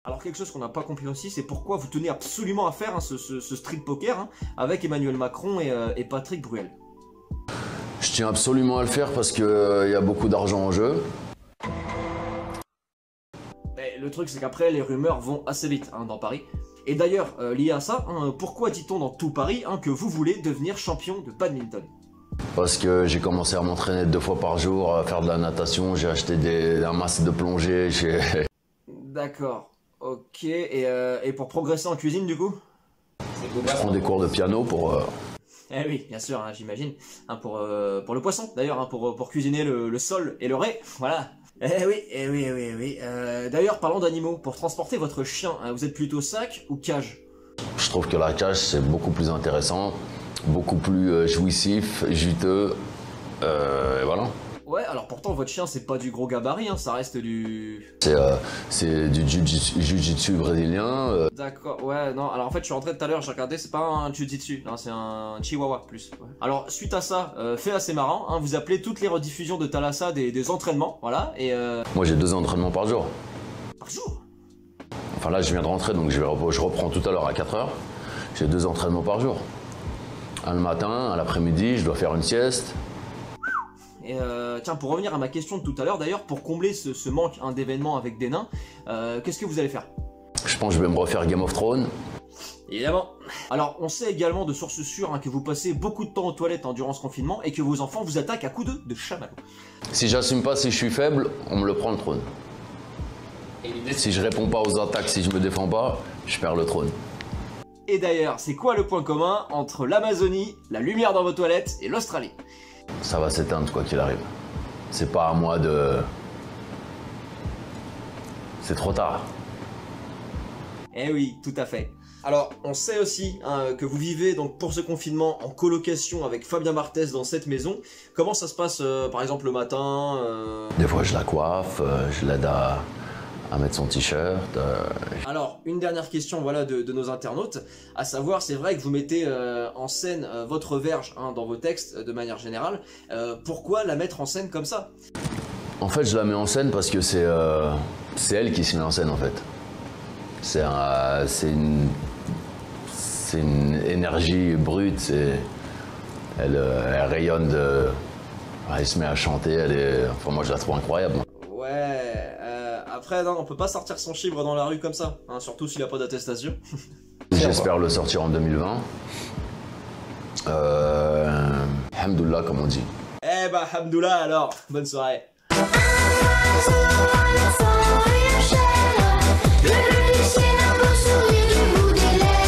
Alors quelque chose qu'on n'a pas compris aussi, c'est pourquoi vous tenez absolument à faire hein, ce street poker hein, avec Emmanuel Macron et Patrick Bruel. Je tiens absolument à le faire parce qu'il y a beaucoup d'argent en jeu. Mais le truc c'est qu'après les rumeurs vont assez vite hein, dans Paris. Et d'ailleurs, lié à ça, hein, pourquoi dit-on dans tout Paris hein, que vous voulez devenir champion de badminton? Parce que j'ai commencé à m'entraîner 2 fois par jour, à faire de la natation, j'ai acheté un masque de plongée. D'accord, ok. Et pour progresser en cuisine du coup? Je prends des cours de piano pour... Eh oui, bien sûr, hein, j'imagine. Hein, pour le poisson, d'ailleurs, hein, pour cuisiner le sol et le ré, voilà. Eh oui, eh oui, eh oui, eh oui. D'ailleurs, parlons d'animaux. Pour transporter votre chien, hein, vous êtes plutôt sac ou cage? Je trouve que la cage, c'est beaucoup plus intéressant, beaucoup plus jouissif, juteux, et voilà. Ouais, alors pourtant, votre chien, c'est pas du gros gabarit, hein, ça reste du... C'est du jiu-jitsu brésilien. D'accord, ouais, non, alors en fait, je suis rentré tout à l'heure, j'ai regardé, c'est pas un jiu-jitsu, hein, c'est un chihuahua, plus. Ouais. Alors, suite à ça, fait assez marrant, hein, vous appelez toutes les rediffusions de Thalassa des entraînements, voilà, et Moi, j'ai 2 entraînements par jour. Par jour? Enfin là, je viens de rentrer, donc je reprends tout à l'heure à 4 heures. J'ai 2 entraînements par jour. Un le matin, un l'après-midi, je dois faire une sieste. Et tiens, pour revenir à ma question de tout à l'heure, d'ailleurs, pour combler ce manque hein, d'événements avec des nains, qu'est-ce que vous allez faire? Je pense que je vais me refaire Game of Thrones. Évidemment. Alors, on sait également de sources sûres hein, que vous passez beaucoup de temps aux toilettes hein, durant ce confinement et que vos enfants vous attaquent à coups de chamallow. Si j'assume pas, si je suis faible, on me le prend le trône. Si je réponds pas aux attaques, si je me défends pas, je perds le trône. Et d'ailleurs, c'est quoi le point commun entre l'Amazonie, la lumière dans vos toilettes et l'Australie? Ça va s'éteindre quoi qu'il arrive. C'est pas à moi de... C'est trop tard. Eh oui, tout à fait. Alors, on sait aussi hein, que vous vivez donc pour ce confinement en colocation avec Fabien Barthez dans cette maison. Comment ça se passe, par exemple, le matin Des fois, je la coiffe, je l'aide à mettre son t-shirt. Alors, une dernière question voilà, de nos internautes, à savoir, c'est vrai que vous mettez en scène votre verge hein, dans vos textes de manière générale. Pourquoi la mettre en scène comme ça? En fait, je la mets en scène parce que c'est elle qui se met en scène, en fait. C'est une énergie brute, elle rayonne de... Elle se met à chanter, enfin, moi, je la trouve incroyable. Ouais, après, non, on peut pas sortir son chibre dans la rue comme ça, hein, surtout s'il a pas d'attestation. J'espère le sortir en 2020. Hamdoullah, comme on dit. Eh bah, hamdoullah alors, bonne soirée.